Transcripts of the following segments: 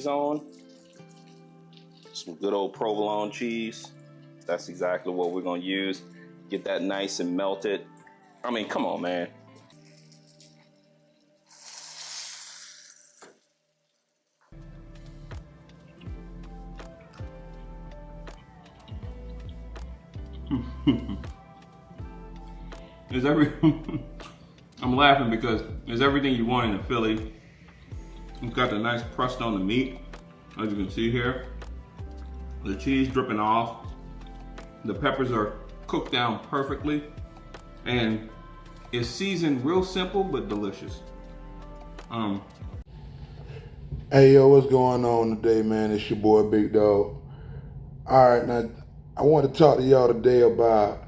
on some good old provolone cheese. That's exactly what we're gonna use. Get that nice and melted. I mean, come on, man. I'm laughing because there's everything you want in a Philly. It's got the nice crust on the meat, as you can see here. The cheese dripping off. The peppers are cooked down perfectly. And it's seasoned real simple, but delicious. Hey, yo, what's going on today, man? It's your boy, Big Dog. All right, now, I want to talk to y'all today about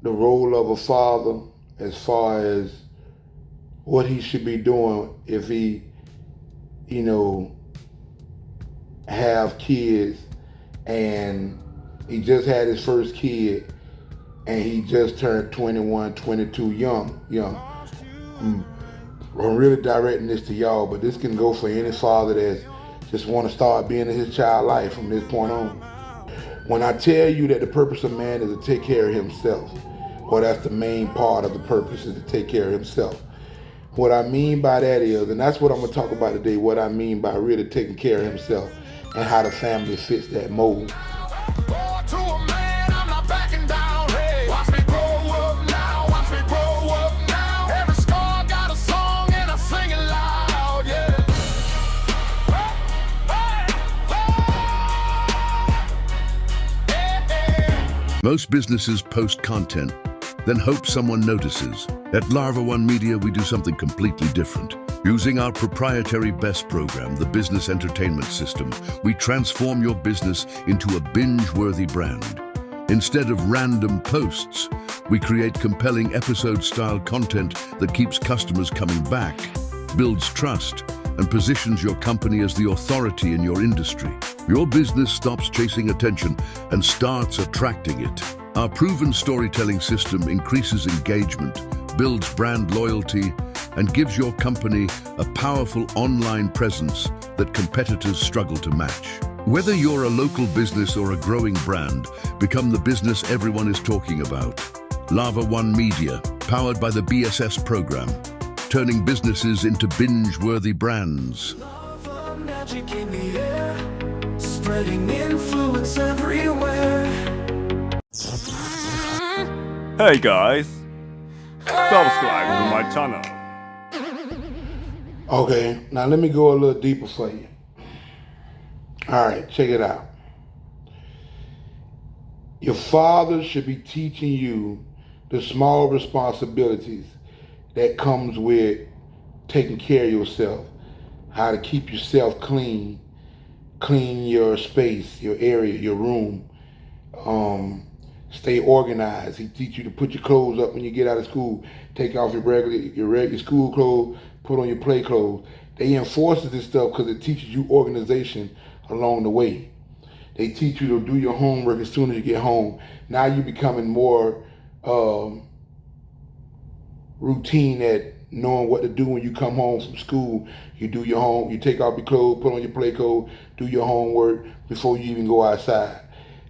the role of a father as far as what he should be doing if he, have kids and he just had his first kid and he just turned 21, 22, young. I'm really directing this to y'all, but this can go for any father that just want to start being in his child life from this point on. When I tell you that the purpose of man is to take care of himself, well, that's the main part of the purpose, is to take care of himself. What I mean by that is, and that's what I'm going to talk about today, what I mean by really taking care of himself and how the family fits that mold. Most businesses post content, then hope someone notices. At Larva One Media, we do something completely different. Using our proprietary BEST program, the Business Entertainment System, we transform your business into a binge-worthy brand. Instead of random posts, we create compelling episode-style content that keeps customers coming back, builds trust, and positions your company as the authority in your industry. Your business stops chasing attention and starts attracting it. Our proven storytelling system increases engagement, builds brand loyalty, and gives your company a powerful online presence that competitors struggle to match. Whether you're a local business or a growing brand, become the business everyone is talking about. Larva One Media, powered by the BSS program, turning businesses into binge-worthy brands. Magic in the air, spreading influence everywhere. Hey guys, subscribe to my channel. Okay, now let me go a little deeper for you. All right, check it out. Your father should be teaching you the small responsibilities that comes with taking care of yourself, how to keep yourself clean your space, your area, your room, stay organized. He teach you to put your clothes up when you get out of school, take off your regular school clothes, put on your play clothes. They enforce this stuff because it teaches you organization along the way. They teach you to do your homework as soon as you get home. Now you're becoming more routine at knowing what to do when you come home from school. You do your home, you take off your clothes, put on your play clothes, do your homework before you even go outside.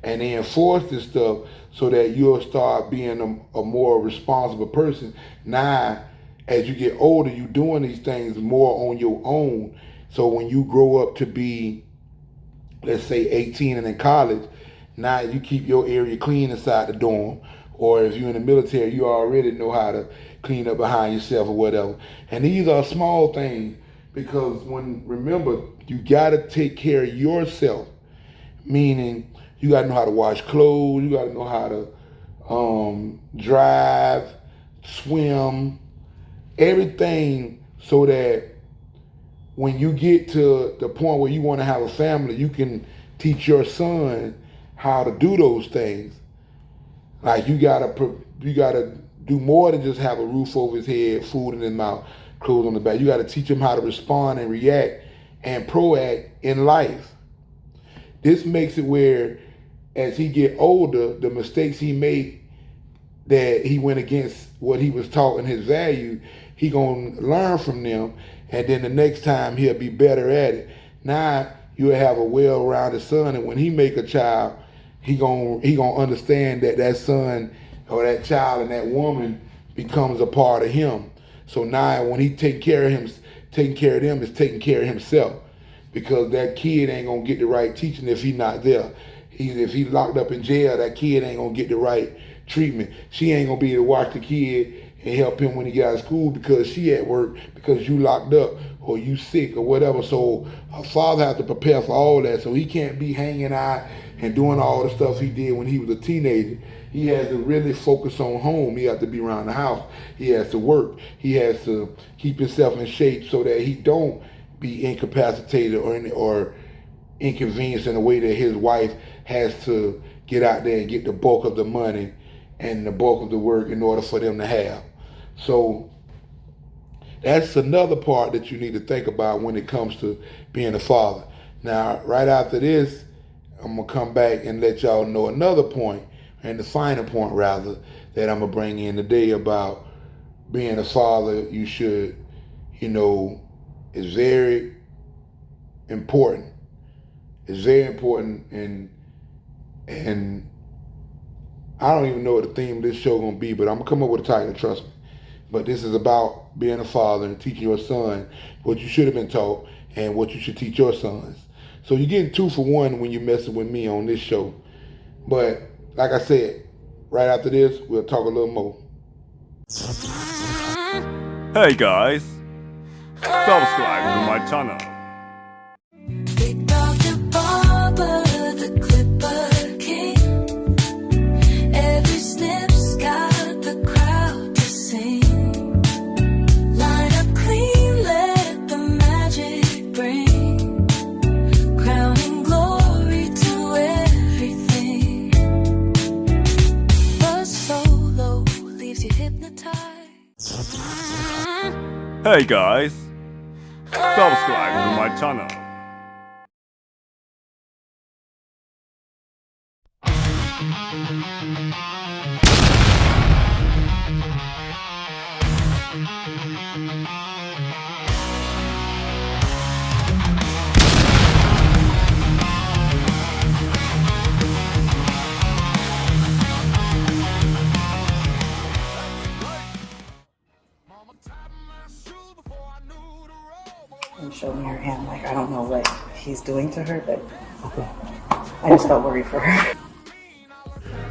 And they enforce this stuff so that you'll start being a more responsible person. Now, as you get older, you're doing these things more on your own. So when you grow up to be, let's say 18 and in college, now you keep your area clean inside the dorm. Or if you're in the military, you already know how to clean up behind yourself or whatever. And these are small things because remember, you gotta take care of yourself. Meaning, you gotta know how to wash clothes, you gotta know how to drive, swim, everything, so that when you get to the point where you want to have a family, you can teach your son how to do those things. Like you gotta do more than just have a roof over his head, food in his mouth, clothes on the back. You gotta teach him how to respond and react and proact in life. This makes it where, as he get older, the mistakes he made that he went against what he was taught in his value, he gonna learn from them, and then the next time he'll be better at it. Now you'll have a well-rounded son, and when he make a child, he gonna understand that that son or that child and that woman becomes a part of him. So now when he taking care of them is taking care of himself, because that kid ain't gonna get the right teaching if he not there. If he locked up in jail, that kid ain't gonna get the right treatment. She ain't gonna be able to watch the kid and help him when he get out of school because she at work, because you locked up or you sick or whatever. So a father has to prepare for all that. So he can't be hanging out and doing all the stuff he did when he was a teenager. He has to really focus on home. He has to be around the house. He has to work. He has to keep himself in shape so that he don't be incapacitated or inconvenienced in a way that his wife has to get out there and get the bulk of the money and the bulk of the work in order for them to have. So that's another part that you need to think about when it comes to being a father. Now, right after this, I'm gonna come back and let y'all know another point, and the final point rather, that I'm gonna bring in today about being a father. You should, is very important. It's very important, and I don't even know what the theme of this show gonna be, but I'm gonna come up with a title, trust me. But this is about being a father and teaching your son what you should have been taught and what you should teach your sons. So you're getting 2 for 1 when you're messing with me on this show. But like I said, right after this, we'll talk a little more. Hey guys, subscribe to my channel. Big dog the barber, the clipper king. Every snip's got the crowd to sing. Line up clean, let the magic bring. Crowning glory to everything. Buzz solo leaves you hypnotized. Hey guys, subscribe to my channel. And show me her hand. Like, I don't know what he's doing to her, but I just felt worried for her.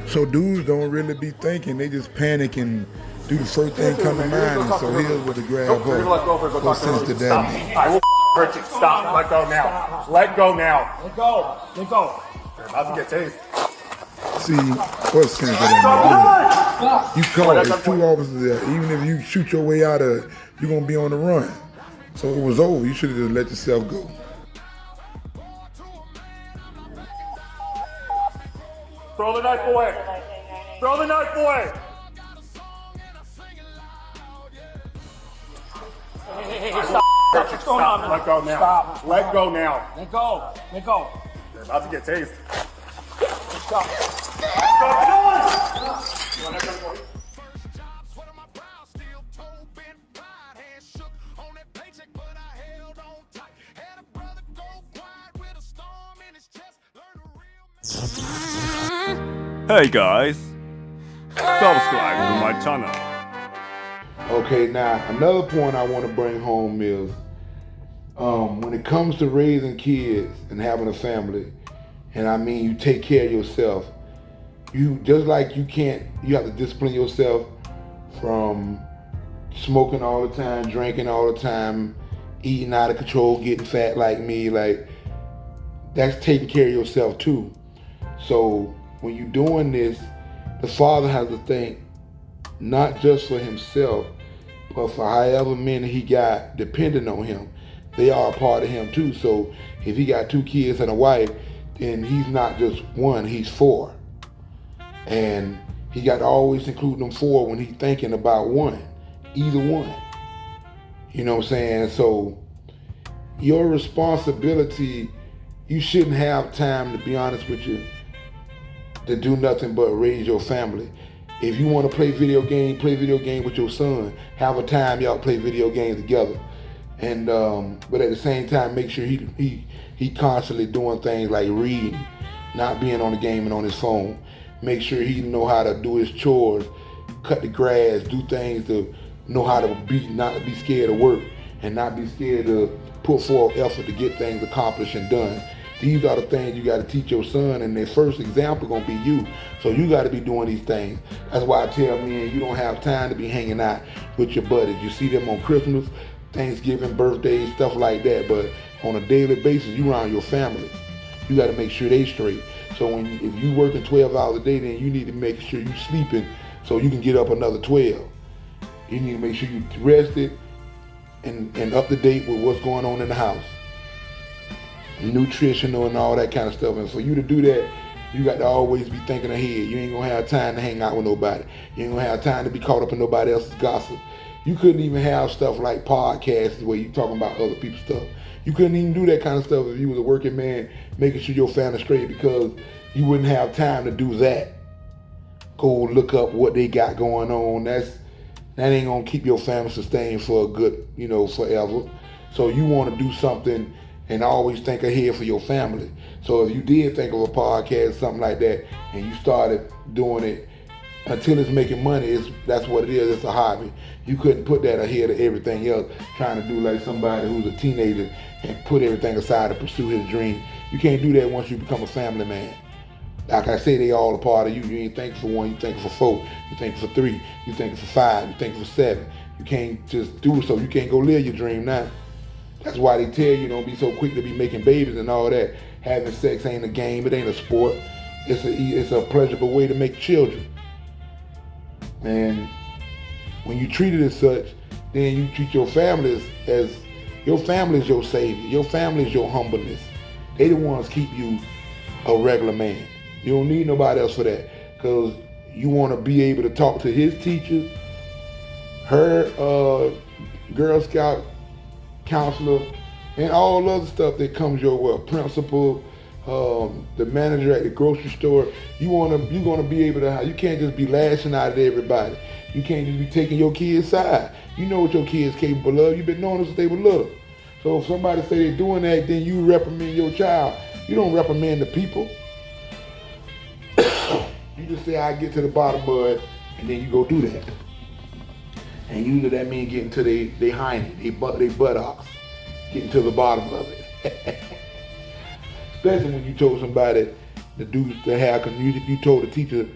So dudes don't really be thinking, they just panic and do the first thing come to mind, and so here's what to grab her. No sense to that. I will hurt you. Stop. Let go now. Let go now. Let go. Let go. You're about to get tased. See, what sense of that? You caught, there's 2 officers there. Even if you shoot your way out of it, you're gonna be on the run. So it was over. You should have just let yourself go. Throw the knife away. Throw the knife away. Hey, stop. What's going on? Let go now. Stop. Let go now. Let go. Let go. You're about to get tased. Stop. Hey guys, subscribe to my channel. Okay, now another point I want to bring home is when it comes to raising kids and having a family, and I mean you take care of yourself, you just like you have to discipline yourself from smoking all the time, drinking all the time, eating out of control, getting fat like me. Like, that's taking care of yourself too. So when you're doing this, the father has to think not just for himself, but for however many he got depending on him. They are a part of him too. So if he got 2 kids and a wife, then he's not just 1, he's 4. And he got to always include them 4 when he's thinking about one, either one. You know what I'm saying? So your responsibility, you shouldn't have time, to be honest with you, to do nothing but raise your family. If you want to play video game with your son. Have a time y'all play video games together. And but at the same time, make sure he constantly doing things like reading, not being on the game and on his phone. Make sure he know how to do his chores, cut the grass, do things to know how to not be scared of work and not be scared to put forth effort to get things accomplished and done. These are the things you got to teach your son, and their first example gonna be you. So you got to be doing these things. That's why I tell men you don't have time to be hanging out with your buddies. You see them on Christmas, Thanksgiving, birthdays, stuff like that. But on a daily basis, you around your family. You got to make sure they straight. So if you working 12 hours a day, then you need to make sure you sleeping so you can get up another 12. You need to make sure you rested and up to date with what's going on in the house. Nutritional and all that kind of stuff. And for you to do that, you got to always be thinking ahead. You ain't gonna have time to hang out with nobody. You ain't gonna have time to be caught up in nobody else's gossip. You couldn't even have stuff like podcasts where you talking about other people's stuff. You couldn't even do that kind of stuff if you was a working man, making sure your family straight, because you wouldn't have time to do that. Go look up what they got going on. That ain't gonna keep your family sustained for a good, forever. So you want to do something and always think ahead for your family. So if you did think of a podcast, something like that, and you started doing it until it's making money, that's what it is. It's a hobby. You couldn't put that ahead of everything else, trying to do like somebody who's a teenager and put everything aside to pursue his dream. You can't do that once you become a family man. Like I say, they all a part of you. You ain't thinking for one, you thinking for four, you thinking for three, you thinking for five, you thinking for seven. You can't just do it, so you can't go live your dream now. That's why they tell you don't be so quick to be making babies and all that. Having sex ain't a game, it ain't a sport. It's a pleasurable way to make children. And when you treat it as such, then you treat your family as your family is your savior. Your family is your humbleness. They the ones keep you a regular man. You don't need nobody else for that, because you want to be able to talk to his teachers, her Girl Scout counselor, and all other stuff that comes your way. Principal, the manager at the grocery store. You're gonna be able to. You can't just be lashing out at everybody. You can't just be taking your kids' side. You know what your kids capable of. You've been knowing this since they were little. So if somebody say they're doing that, then you reprimand your child. You don't reprimand the people. You just say, I get to the bottom of it, and then you go do that. And usually that means getting to they hiney, they buttocks, getting to the bottom of it. Especially when you told somebody to do the hair, because you told the teacher,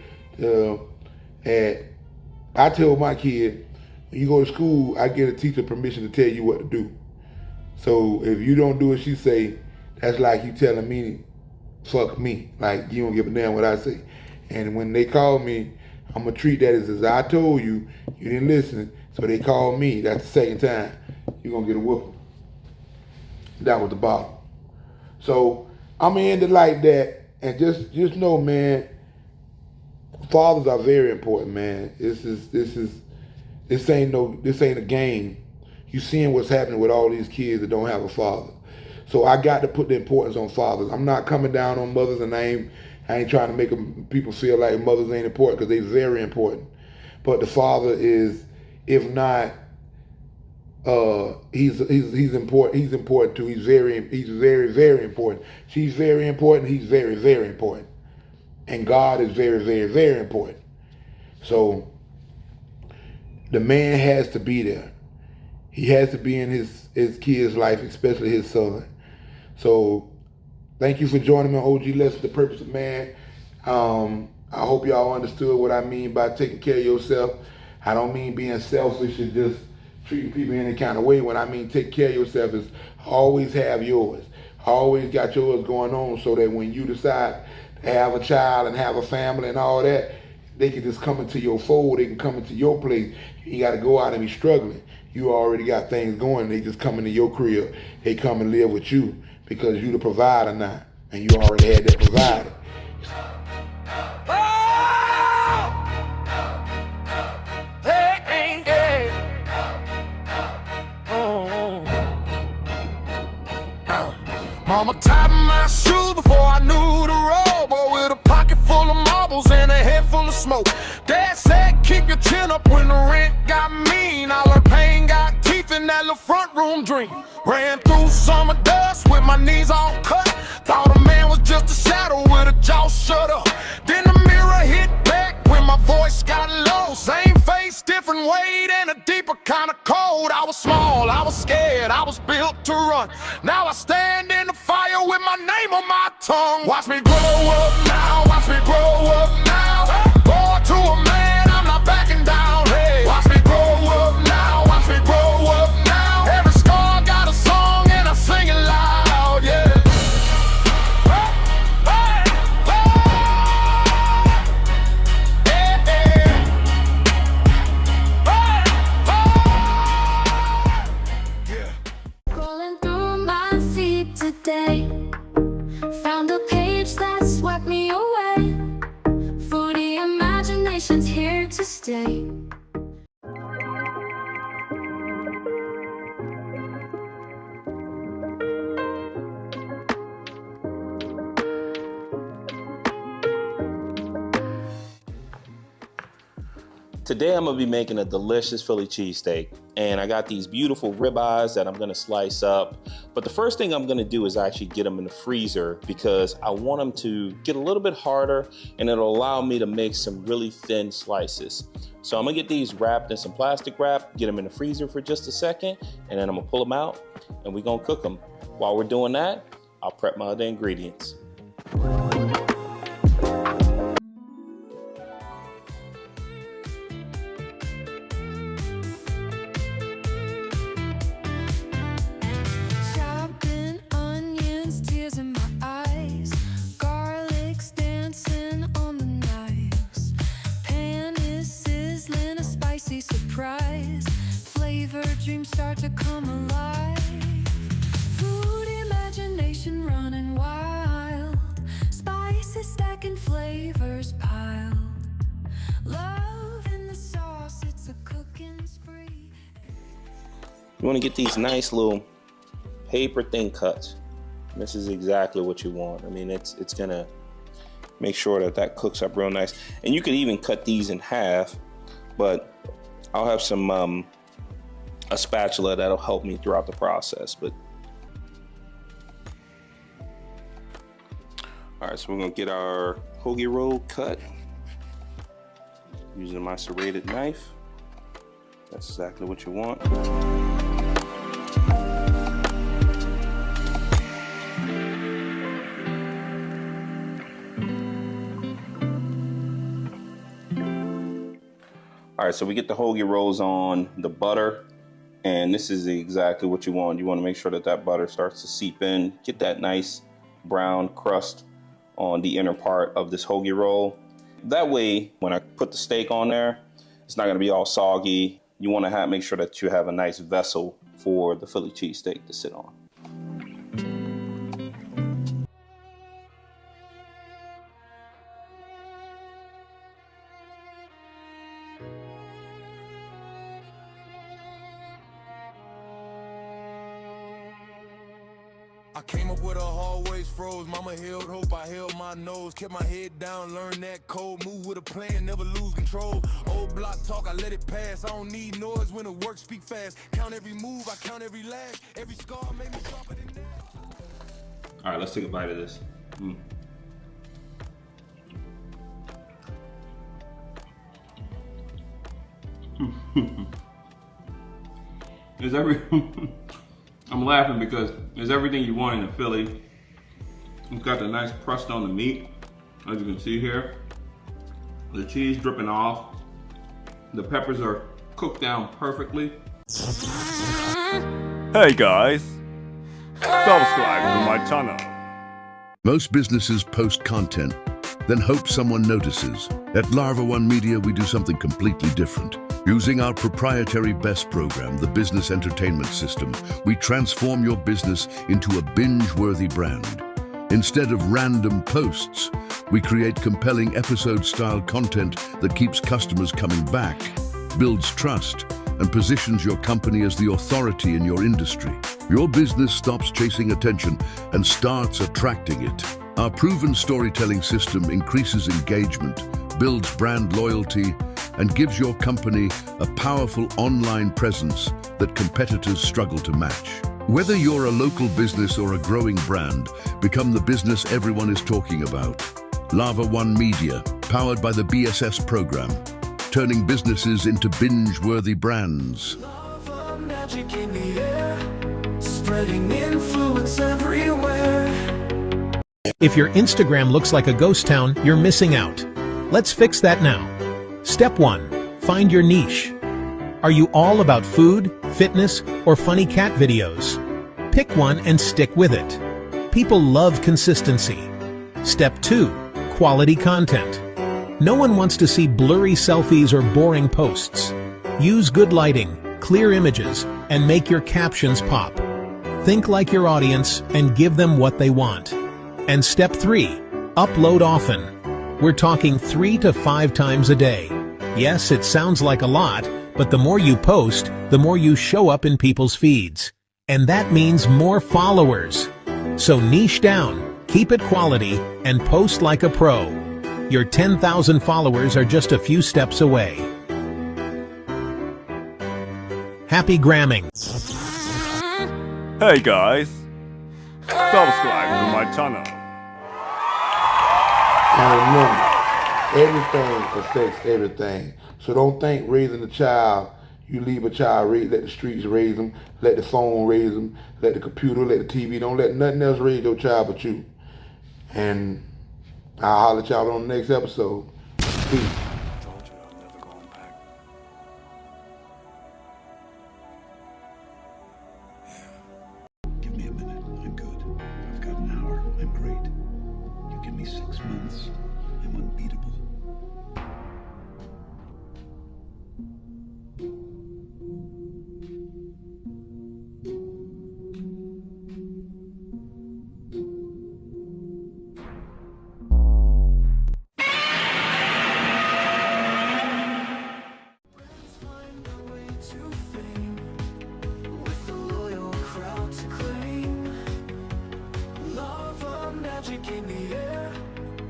I told my kid, when you go to school, I get a teacher permission to tell you what to do. So if you don't do what she say, that's like you telling me, fuck me. Like, you don't give a damn what I say. And when they call me, I'm going to treat that as I told you, you didn't listen, so they called me. That's the second time. You're going to get a whooping. That was the bottom. So I'm going to end it like that. And just know, man, fathers are very important, man. This ain't a game. You seeing what's happening with all these kids that don't have a father. So I got to put the importance on fathers. I'm not coming down on mothers, and I ain't trying to make people feel like mothers ain't important, because they're very important. But the father is, if not, he's important. He's important too. He's very, very important. She's very important. He's very, very important. And God is very, very, very important. So the man has to be there. He has to be in his kid's life, especially his son. So thank you for joining me on OG Lesson, The Purpose of Man. I hope y'all understood what I mean by taking care of yourself. I don't mean being selfish and just treating people any kind of way. When I mean take care of yourself is always have yours. Always got yours going on, so that when you decide to have a child and have a family and all that, they can just come into your fold. They can come into your place. You ain't got to go out and be struggling. You already got things going. They just come into your crib. They come and live with you because you the provider now, and you already had that provider. Mama tied my shoes before I knew the road, but with a pocket full of marbles and a head full of smoke. Dad said, keep your chin up when the rent got mean. All her pain got teeth in that little front room dream. Ran through summer dust with my knees all cut. Thought a man was just a shadow with a jaw shut up. Then the mirror hit back when my voice got low. Same face, different weight, and a deeper kind of cold. I was small, I was scared, I was built to run. Now I stand in the fire with my name on my tongue. Watch me grow up now, watch me grow up now. Born to a man, I'm not backing down. Hey, watch me grow up now, watch me grow up now. Every scar got a song and I sing it loud, yeah. Scrolling through my feed today, found a page that swept me away. Fruity imagination's here to stay. Today I'm gonna be making a delicious Philly cheesesteak, and I got these beautiful ribeyes that I'm gonna slice up. But the first thing I'm gonna do is actually get them in the freezer because I want them to get a little bit harder, and it'll allow me to make some really thin slices. So I'm gonna get these wrapped in some plastic wrap, get them in the freezer for just a second, and then I'm gonna pull them out and we're gonna cook them. While we're doing that, I'll prep my other ingredients. Chopping onions, tears in my eyes, garlic's dancing on the knives. Pan is sizzling, a spicy surprise. Flavor dreams start to come alive. Food imagination running wild. Spices stacking, flavors piled. Love in the sauce, it's a cooking spree. You wanna get these nice little paper thin cuts. This is exactly what you want. I mean, it's gonna make sure that that cooks up real nice. And you could even cut these in half, but I'll have some a spatula that'll help me throughout the process. But all right, so we're gonna get our hoagie roll cut using my serrated knife. That's exactly what you want. All right, so we get the hoagie rolls on the butter, and this is exactly what you want. You want to make sure that that butter starts to seep in, get that nice brown crust on the inner part of this hoagie roll. That way, when I put the steak on there, it's not gonna be all soggy. You wanna make sure that you have a nice vessel for the Philly cheesesteak to sit on. I came up with a hallways froze. Mama held hope, I held my nose. Kept my head down, learned that code. Move with a plan, never lose control. Old block talk, I let it pass. I don't need noise when the work speak fast. Count every move, I count every lash. Every scar made me sharper than that. All right, let's take a bite of this. Is every I'm laughing because it's everything you want in a Philly. It's got the nice crust on the meat, as you can see here. The cheese dripping off. The peppers are cooked down perfectly. Hey guys, subscribe to my channel. Most businesses post content, then hope someone notices. At Larva One Media, we do something completely different. Using our proprietary BEST program, the Business Entertainment System, we transform your business into a binge-worthy brand. Instead of random posts, we create compelling episode-style content that keeps customers coming back, builds trust, and positions your company as the authority in your industry. Your business stops chasing attention and starts attracting it. Our proven storytelling system increases engagement, builds brand loyalty, and gives your company a powerful online presence that competitors struggle to match. Whether you're a local business or a growing brand, become the business everyone is talking about. Lava One Media, powered by the BSS program, turning businesses into binge-worthy brands. Lava magic in the air, spreading influence everywhere. If your Instagram looks like a ghost town, you're missing out. Let's fix that now. Step 1. Find your niche. Are you all about food, fitness, or funny cat videos? Pick one and stick with it. People love consistency. Step 2. Quality content. No one wants to see blurry selfies or boring posts. Use good lighting, clear images, and make your captions pop. Think like your audience and give them what they want. And step 3. Upload often. We're talking 3 to 5 times a day. Yes, it sounds like a lot, but the more you post, the more you show up in people's feeds. And that means more followers. So niche down, keep it quality, and post like a pro. Your 10,000 followers are just a few steps away. Happy gramming. Hey guys, subscribe to my channel. And remember, everything affects everything. So don't think raising a child, you leave a child, let the streets raise them, let the phone raise them, let the computer, let the TV, don't let nothing else raise your child but you. And I'll holler at y'all on the next episode. Peace. Give me a minute. I'm good. I've got an hour. I'm great. You give me 6 months. I'm unbeatable. Magic in the air,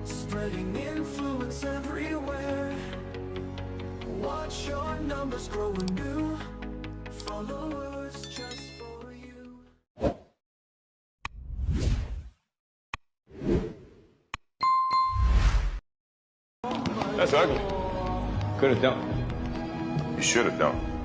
spreading influence everywhere. Watch your numbers grow anew, followers just for you. That's ugly. Could have done. You should have done.